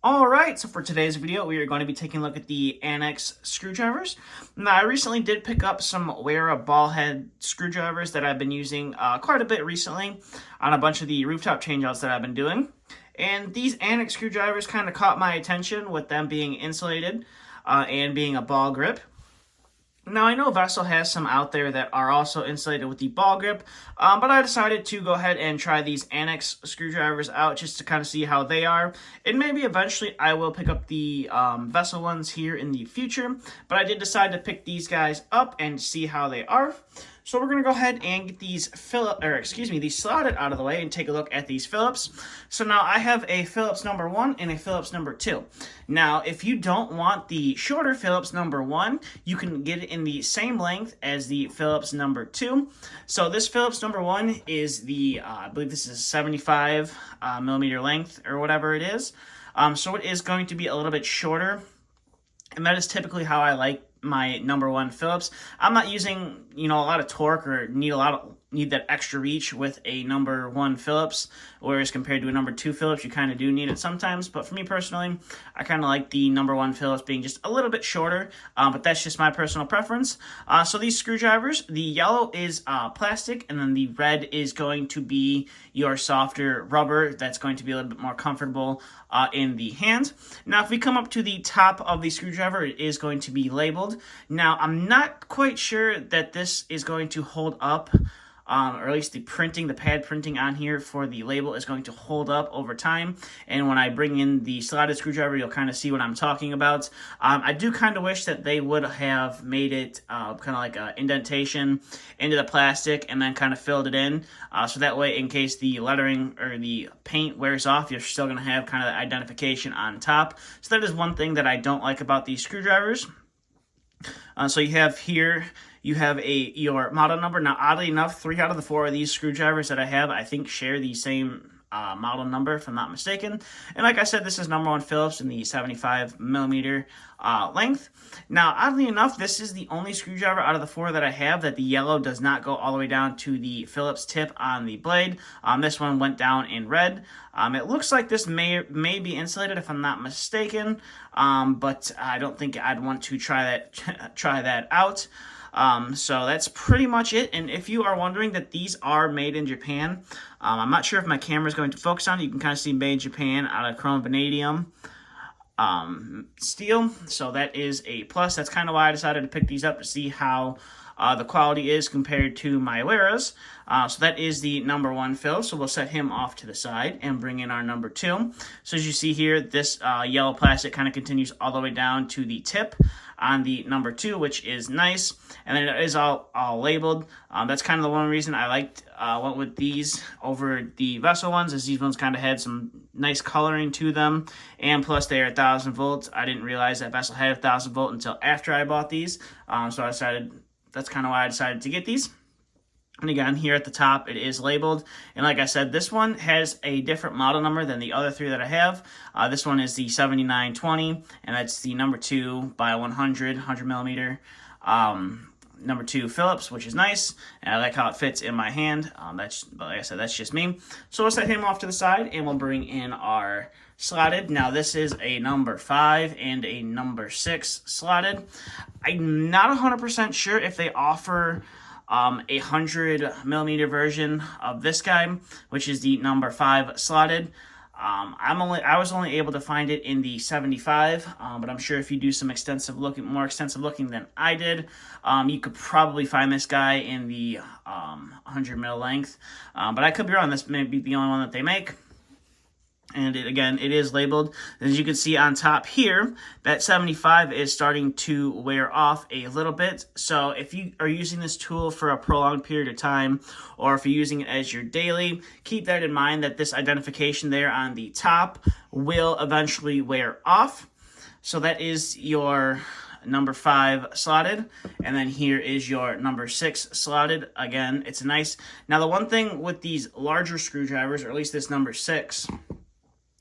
Alright, so for today's video, we are going to be taking a look at the Annex screwdrivers. Now, I recently did pick up some Wera ball head screwdrivers that I've been using quite a bit recently on a bunch of the rooftop changeouts that I've been doing. And these Annex screwdrivers kind of caught my attention with them being insulated and being a ball grip. Now, I know Vessel has some out there that are also insulated with the ball grip, but I decided to go ahead and try these Annex screwdrivers out just to kind of see how they are. And maybe eventually I will pick up the Vessel ones here in the future, but I did decide to pick these guys up and see how they are. So we're going to go ahead and get these these slotted out of the way and take a look at these Phillips. So now I have a Phillips number 1 and a Phillips number 2. Now, if you don't want the shorter Phillips number 1, you can get it in the same length as the Phillips number 2. So this Phillips number 1 is the, I believe this is 75 millimeter length or whatever it is. So it is going to be a little bit shorter. And that is typically how I like my number 1 Phillips. I'm not using, a lot of torque or need that extra reach with a number 1 Phillips, whereas compared to a number 2 Phillips, you kind of do need it sometimes. But for me personally, I kind of like the number 1 Phillips being just a little bit shorter, but that's just my personal preference. So these screwdrivers, the yellow is plastic, and then the red is going to be your softer rubber that's going to be a little bit more comfortable in the hand. Now, if we come up to the top of the screwdriver, it is going to be labeled. Now, I'm not quite sure that this is going to hold up, or at least the pad printing on here for the label is going to hold up over time. And when I bring in the slotted screwdriver, you'll kind of see what I'm talking about. I do kind of wish that they would have made it kind of like an indentation into the plastic and then kind of filled it in. So that way, in case the lettering or the paint wears off, you're still going to have kind of the identification on top. So that is one thing that I don't like about these screwdrivers. So you have here, you have your model number. Now, oddly enough, 3 out of the 4 of these screwdrivers that I have, I think, share the same model number, if I'm not mistaken. And like I said, this is number 1 Phillips in the 75 millimeter length. Now, oddly enough, this is the only screwdriver out of the 4 that I have that the yellow does not go all the way down to the Phillips tip on the blade. This one went down in red. It looks like this may be insulated, if I'm not mistaken, but I don't think I'd want to try that out. So that's pretty much it. And if you are wondering that these are made in Japan, I'm not sure if my camera is going to focus on it. You can kind of see made in Japan out of chrome vanadium steel. So that is a plus. That's kind of why I decided to pick these up, to see how the quality is compared to my Weras. So that is the number 1 Phillips. So we'll set him off to the side and bring in our number 2. So as you see here, this yellow plastic kind of continues all the way down to the tip on the number 2, which is nice. And then it is all labeled. That's kind of the one reason I went with these over the Vessel ones, is these ones kind of had some nice coloring to them, and plus they are 1,000 volts. I didn't realize that Vessel had 1,000 volt until after I bought these, so that's kind of why I decided to get these. And again, here at the top, it is labeled. And like I said, this one has a different model number than the other 3 that I have. This one is the 7920, and that's the number 2 by 100 millimeter number 2 Phillips, which is nice. And I like how it fits in my hand. But like I said, that's just me. So we'll set him off to the side, and we'll bring in our slotted. Now, this is a number 5 and a number 6 slotted. I'm not 100% sure if they offer a 100 millimeter version of this guy, which is the number 5 slotted. I was only able to find it in the 75, but I'm sure if you do some more extensive looking than I did, you could probably find this guy in the 100 mil length. But I could be wrong. This may be the only one that they make. And it is labeled. As you can see on top here, that 75 is starting to wear off a little bit. So if you are using this tool for a prolonged period of time, or if you're using it as your daily, keep that in mind, that this identification there on the top will eventually wear off. So that is your number 5 slotted, and then here is your number 6 slotted. Again, it's nice. Now, the one thing with these larger screwdrivers, or at least this number 6,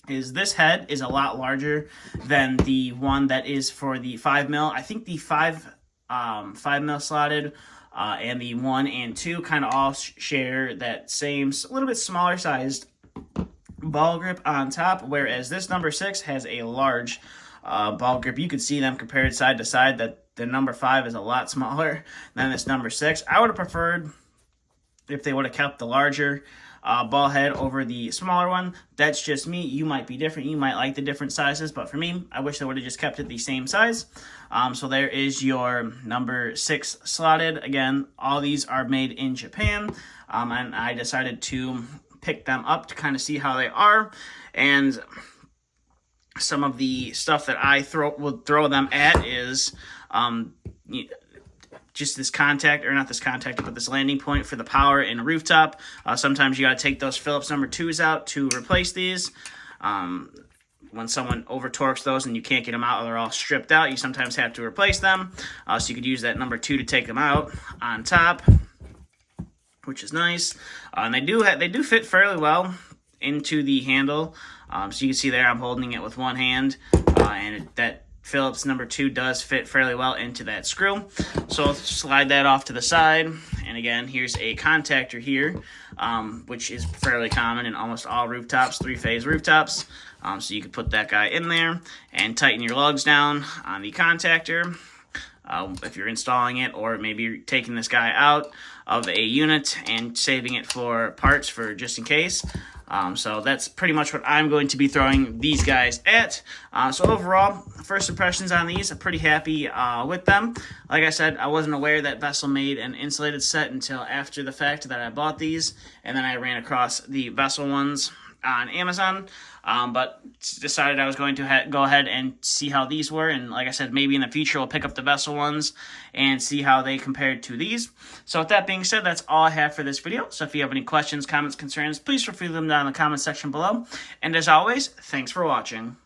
is this head is a lot larger than the one that is for the 5 mil. I think the 5 mil slotted and the 1 and 2 kind of all share that same, a little bit smaller sized ball grip on top, whereas this number 6 has a large ball grip. You could see them compared side to side that the number 5 is a lot smaller than this number 6. I would have preferred if they would have kept the larger ball head over the smaller one. That's just me. You might be different. You might like the different sizes, but for me, I wish they would have just kept it the same size. So there is your number 6 slotted. Again, all these are made in Japan, and I decided to pick them up to kind of see how they are. And some of the stuff that I would throw them at is just this contact, or not this contactor, but this landing point for the power and rooftop. Sometimes you got to take those Phillips number 2s out to replace these. When someone over torques those and you can't get them out, or they're all stripped out, you sometimes have to replace them. So you could use that number 2 to take them out on top, which is nice. And they do fit fairly well into the handle. So you can see there I'm holding it with one hand, and that Phillips number 2 does fit fairly well into that screw. So I'll slide that off to the side. And again, here's a contactor here, which is fairly common in almost all rooftops, 3-phase rooftops. So you can put that guy in there and tighten your lugs down on the contactor if you're installing it, or maybe you're taking this guy out of a unit and saving it for parts for just in case. So that's pretty much what I'm going to be throwing these guys at. So overall, first impressions on these, I'm pretty happy with them. Like I said, I wasn't aware that Vessel made an insulated set until after the fact that I bought these, and then I ran across the Vessel ones on Amazon, but decided I was going to go ahead and see how these were, and like I said, maybe in the future we'll pick up the Vessel ones and see how they compared to these. So with that being said, that's all I have for this video. So if you have any questions, comments, concerns, please feel free to leave them down in the comment section below, and as always, thanks for watching.